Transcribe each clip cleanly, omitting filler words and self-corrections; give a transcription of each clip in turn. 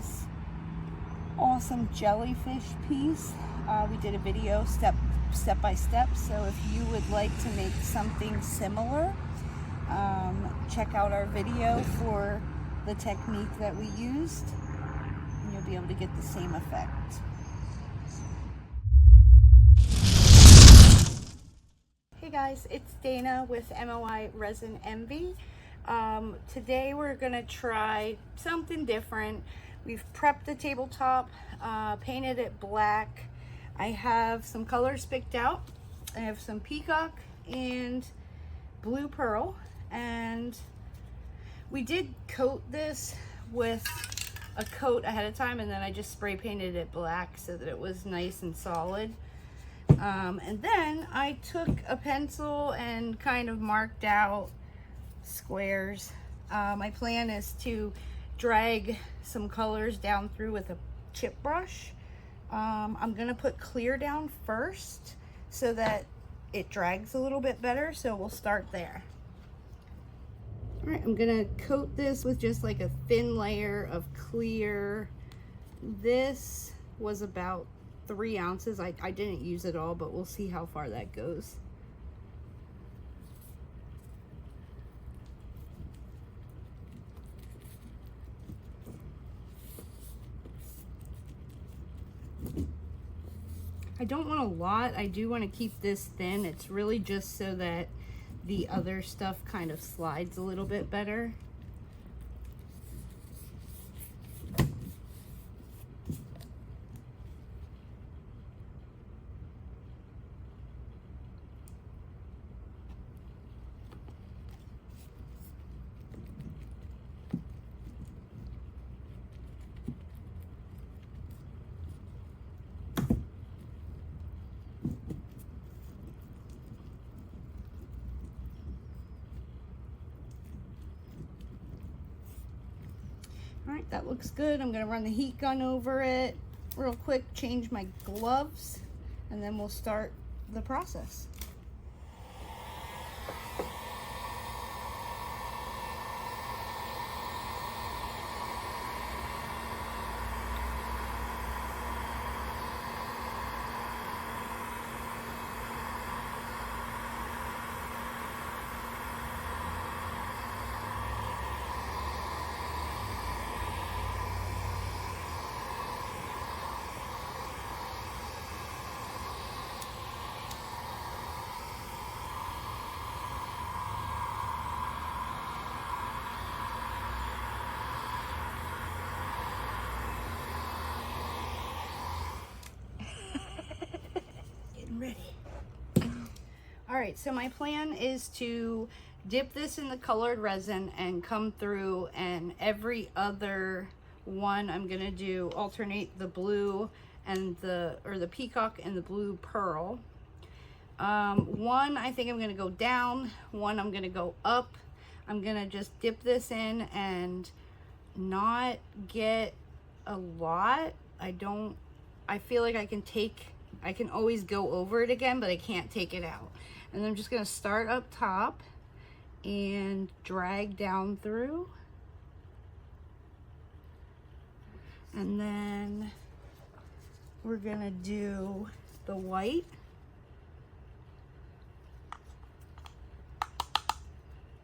this awesome jellyfish piece. We did a video step by step, so if you would like to make something similar, check out our video for the technique that we used, and you'll be able to get the same effect. Hey guys, it's Dana with MOI Resin Envy. Today we're gonna try something different. We've prepped the tabletop, painted it black. I have some colors picked out. I have some peacock and blue pearl, and we did coat this with a coat ahead of time, and then I just spray painted it black so that it was nice and solid. And then I took a pencil and kind of marked out squares. My plan is to drag some colors down through with a chip brush. I'm gonna put clear down first so that it drags a little bit better, so we'll start there. All right, I'm gonna coat this with just like a thin layer of clear. This was about 3 ounces. I didn't use it all, but we'll see how far that goes. I don't want a lot. I do want to keep this thin. It's really just so that the other stuff kind of slides a little bit better. All right, that looks good. I'm gonna run the heat gun over it real quick, change my gloves, and then we'll start the process. Ready. All right, so my plan is to dip this in the colored resin and come through, and every other one I'm gonna do alternate the blue and the peacock and the blue pearl. One I think I'm gonna go down, one I'm gonna go up. I'm gonna just dip this in and not get a lot. I feel like I can always go over it again, but I can't take it out. And I'm just gonna start up top and drag down through. And then we're gonna do the white.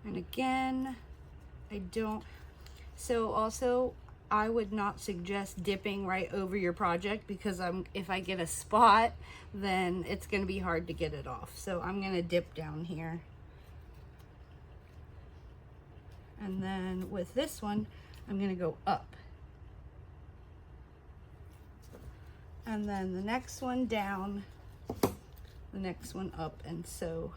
And again, so also, I would not suggest dipping right over your project, because if I get a spot, then it's going to be hard to get it off. So I'm going to dip down here. And then with this one, I'm going to go up. And then the next one down, the next one up, and so.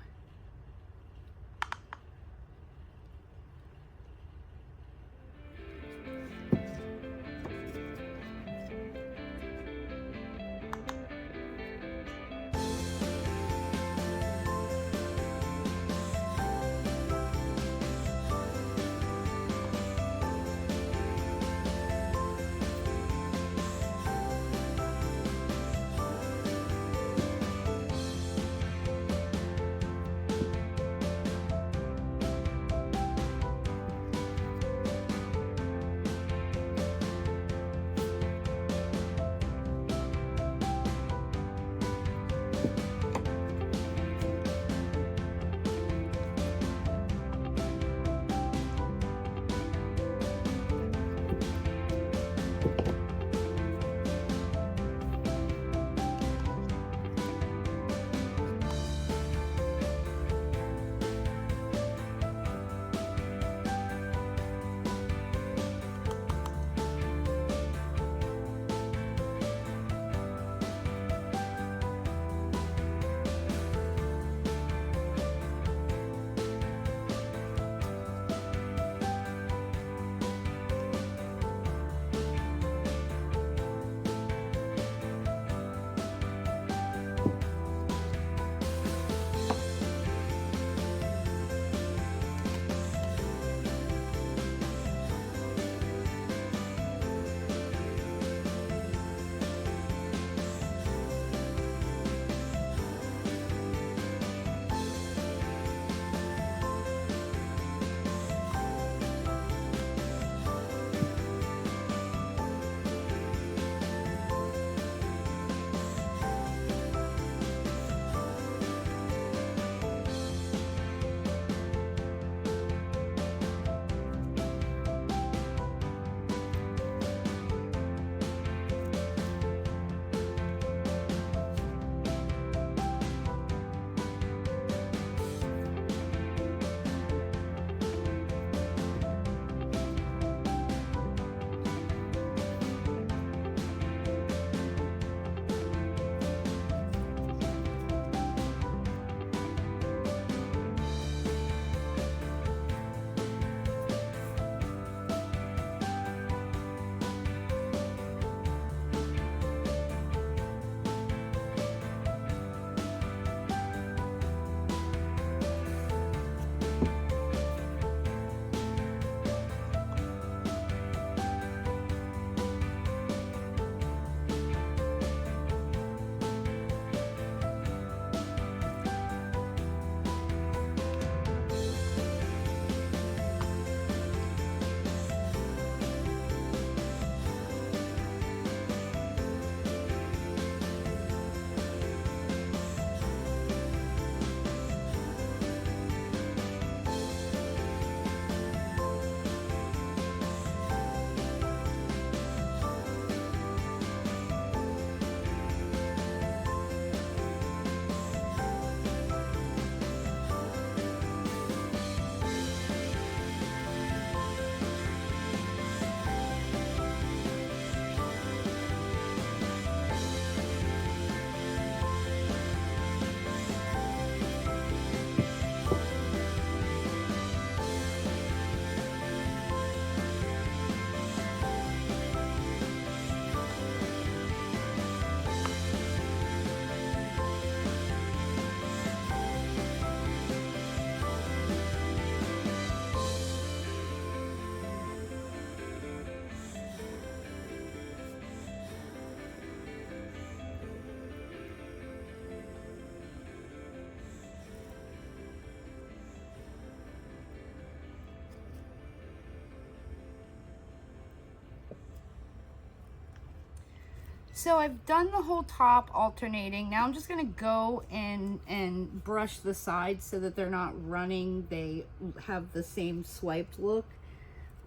So I've done the whole top alternating. Now I'm just gonna go in and brush the sides so that they're not running. They have the same swiped look.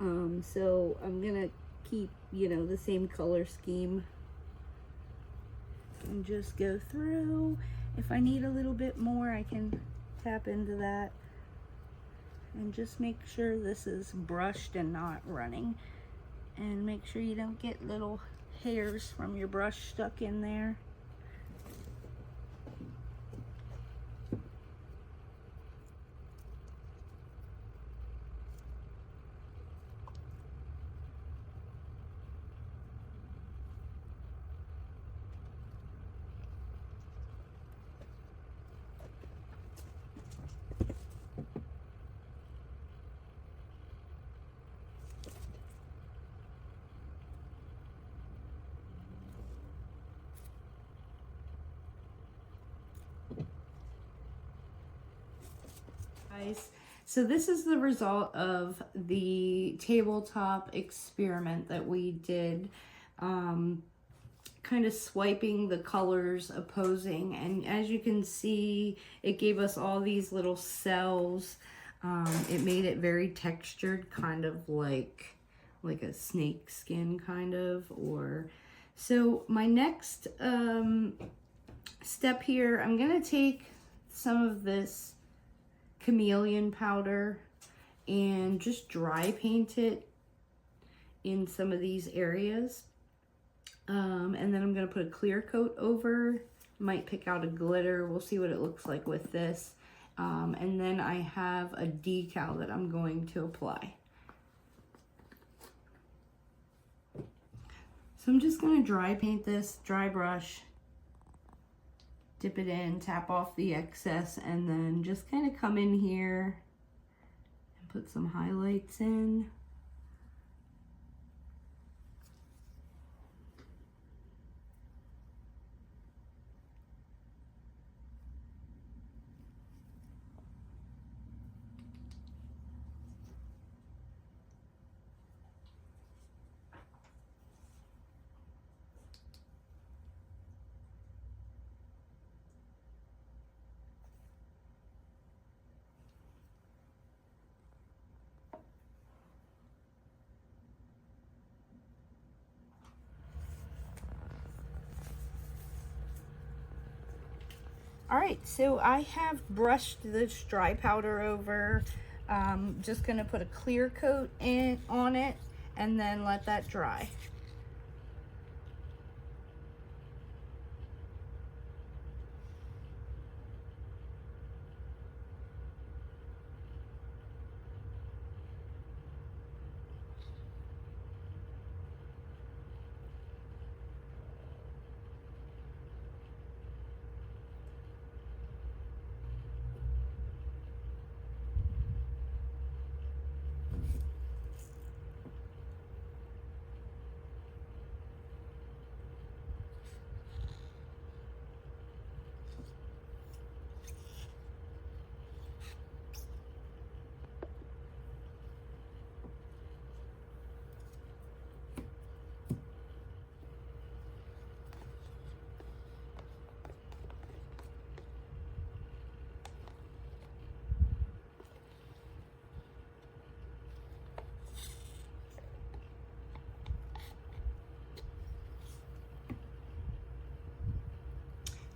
So I'm gonna keep, you know, the same color scheme and just go through. If I need a little bit more, I can tap into that. And just make sure this is brushed and not running. And make sure you don't get little hairs from your brush stuck in there. Guys, so this is the result of the tabletop experiment that we did, kind of swiping the colors opposing, and as you can see, it gave us all these little cells. It made it very textured, kind of like a snake skin kind of. Or so my next step here, I'm gonna take some of this chameleon powder and just dry paint it in some of these areas, and then I'm going to put a clear coat over. Might pick out a glitter, we'll see what it looks like with this, and then I have a decal that I'm going to apply. So I'm just going to dry paint this, dry brush, dip it in, tap off the excess, and then just kind of come in here and put some highlights in. All right, so I have brushed this dry powder over. Just gonna put a clear coat on it and then let that dry.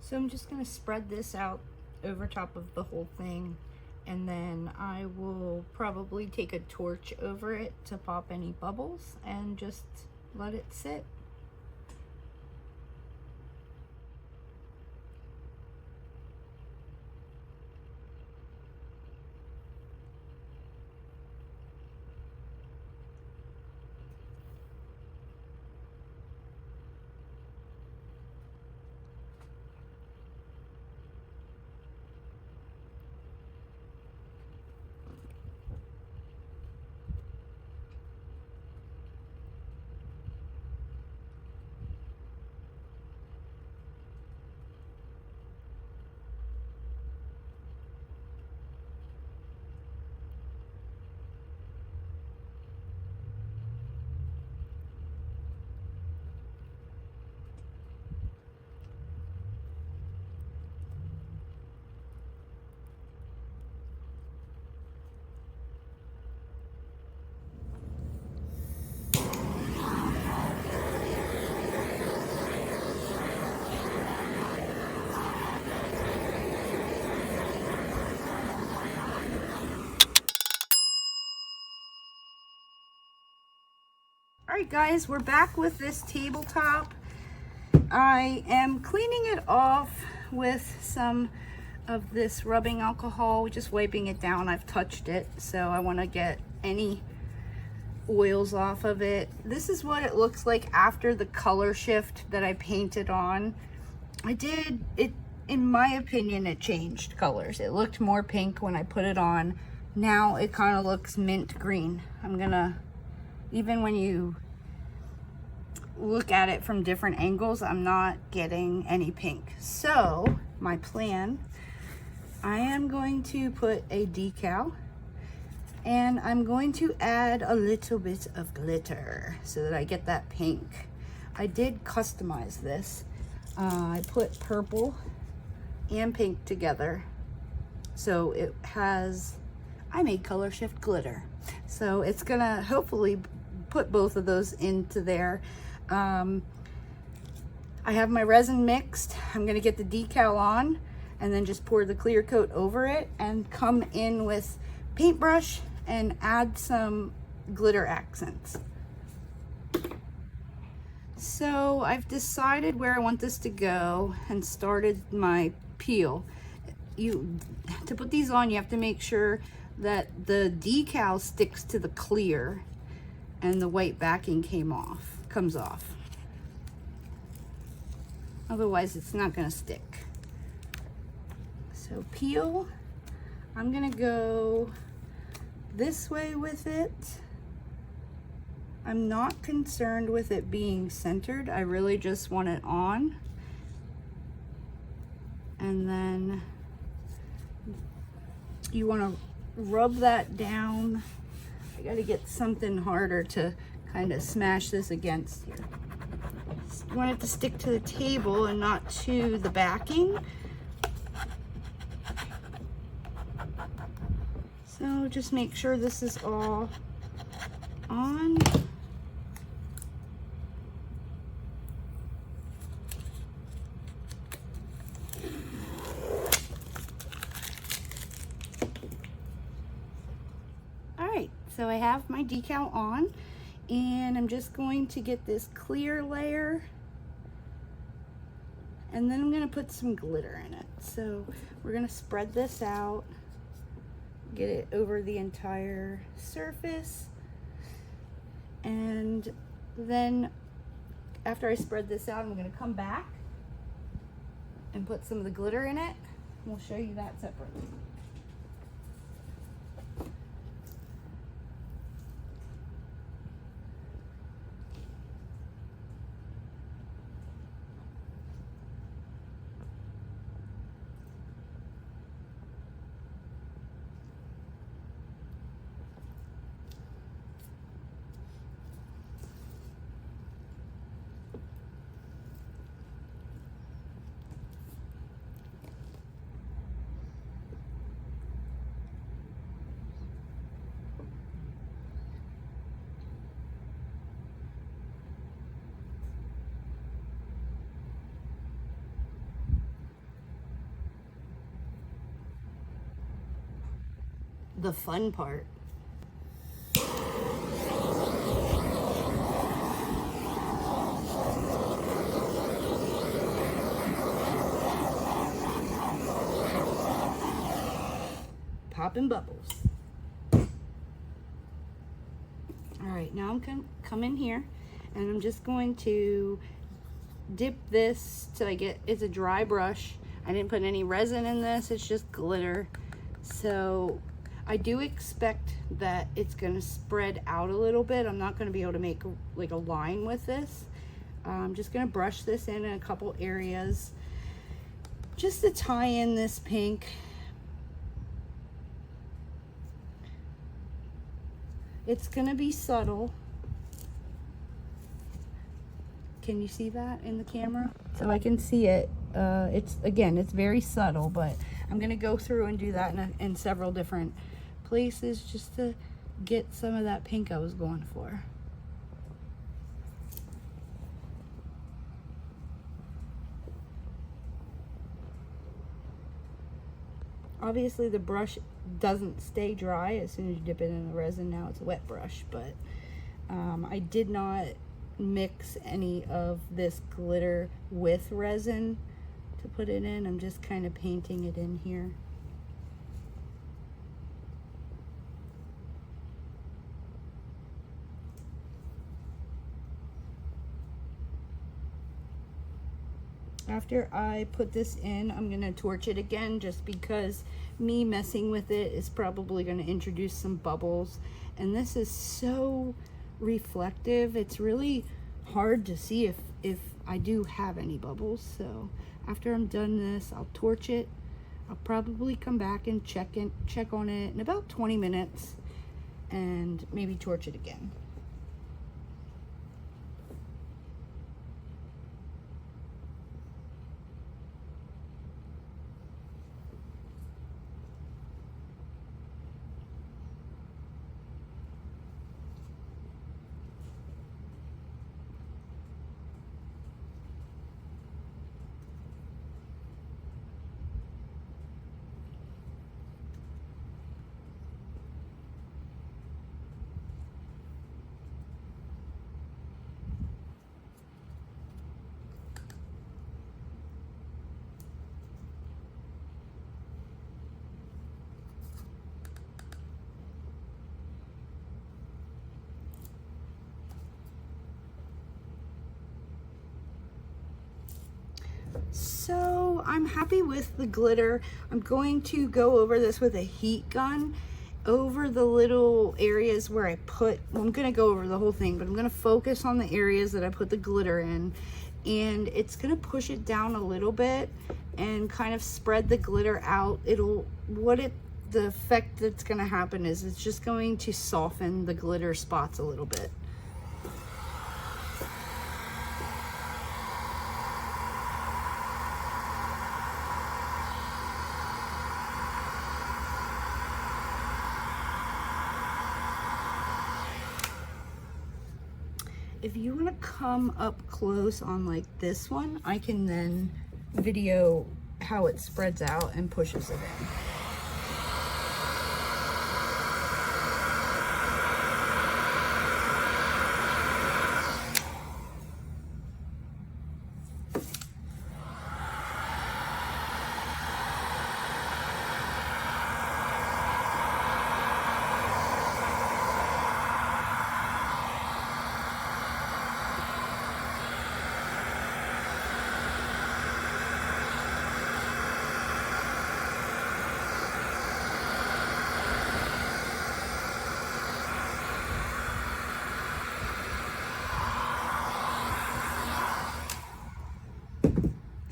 So I'm just gonna spread this out over top of the whole thing, and then I will probably take a torch over it to pop any bubbles and just let it sit. Alright guys, we're back with this tabletop. I am cleaning it off with some of this rubbing alcohol, just wiping it down. I've touched it, so I want to get any oils off of it. This is what it looks like after the color shift that I painted on. I did it, in my opinion, it changed colors. It looked more pink when I put it on. Now it kind of looks mint green. I'm gonna, even when you look at it from different angles, I'm not getting any pink. So my plan, I am going to put a decal, and I'm going to add a little bit of glitter so that I get that pink. I did customize this. I put purple and pink together, so it has, I made color shift glitter. So it's gonna hopefully put both of those into there. I have my resin mixed. I'm gonna get the decal on and then just pour the clear coat over it and come in with paintbrush and add some glitter accents. So I've decided where I want this to go and started my peel. To put these on, you have to make sure that the decal sticks to the clear and the white backing comes off. Otherwise it's not going to stick. So peel, I'm going to go this way with it. I'm not concerned with it being centered. I really just want it on. And then you want to rub that down. I got to get something harder to kind of smash this against here. You want it to stick to the table and not to the backing. So just make sure this is all on. Alright, so I have my decal on, and I'm just going to get this clear layer, and then I'm going to put some glitter in it. So we're going to spread this out, get it over the entire surface, and then after I spread this out, I'm going to come back and put some of the glitter in it. We'll show you that separately. The fun part. Popping bubbles. All right, now I'm gonna come in here and I'm just going to dip this till I get, it's a dry brush. I didn't put any resin in this, it's just glitter. So I do expect that it's going to spread out a little bit. I'm not going to be able to make like a line with this. I'm just going to brush this in a couple areas just to tie in this pink. It's going to be subtle. Can you see that in the camera? So I can see it. It's very subtle, but I'm going to go through and do that in several different places just to get some of that pink I was going for. Obviously the brush doesn't stay dry as soon as you dip it in the resin. Now it's a wet brush, but I did not mix any of this glitter with resin to put it in. I'm just kind of painting it in here. After I put this in, I'm gonna torch it again, just because me messing with it is probably gonna introduce some bubbles. And this is so reflective, it's really hard to see if I do have any bubbles. So after I'm done this, I'll torch it. I'll probably come back and check on it in about 20 minutes and maybe torch it again. So I'm happy with the glitter. I'm going to go over this with a heat gun over the little areas where I put, well, I'm going to go over the whole thing, but I'm going to focus on the areas that I put the glitter in, and it's going to push it down a little bit and kind of spread the glitter out. The effect that's going to happen is it's just going to soften the glitter spots a little bit. If you want to come up close on like this one, I can then video how it spreads out and pushes it in.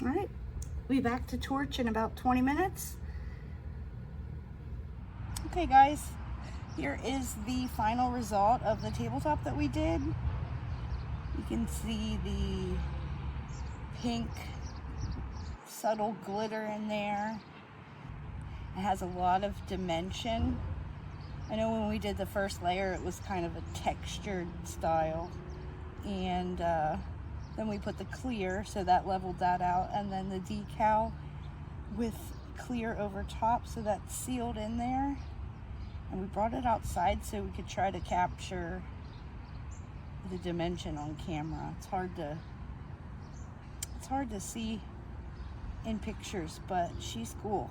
All right, we'll be back to torch in about 20 minutes. Okay guys, here is the final result of the tabletop that we did. You can see the pink subtle glitter in there. It has a lot of dimension. I know when we did the first layer, it was kind of a textured style. And then we put the clear, so that leveled that out, and then the decal with clear over top, so that's sealed in there. And we brought it outside so we could try to capture the dimension on camera. It's hard to see in pictures, but she's cool.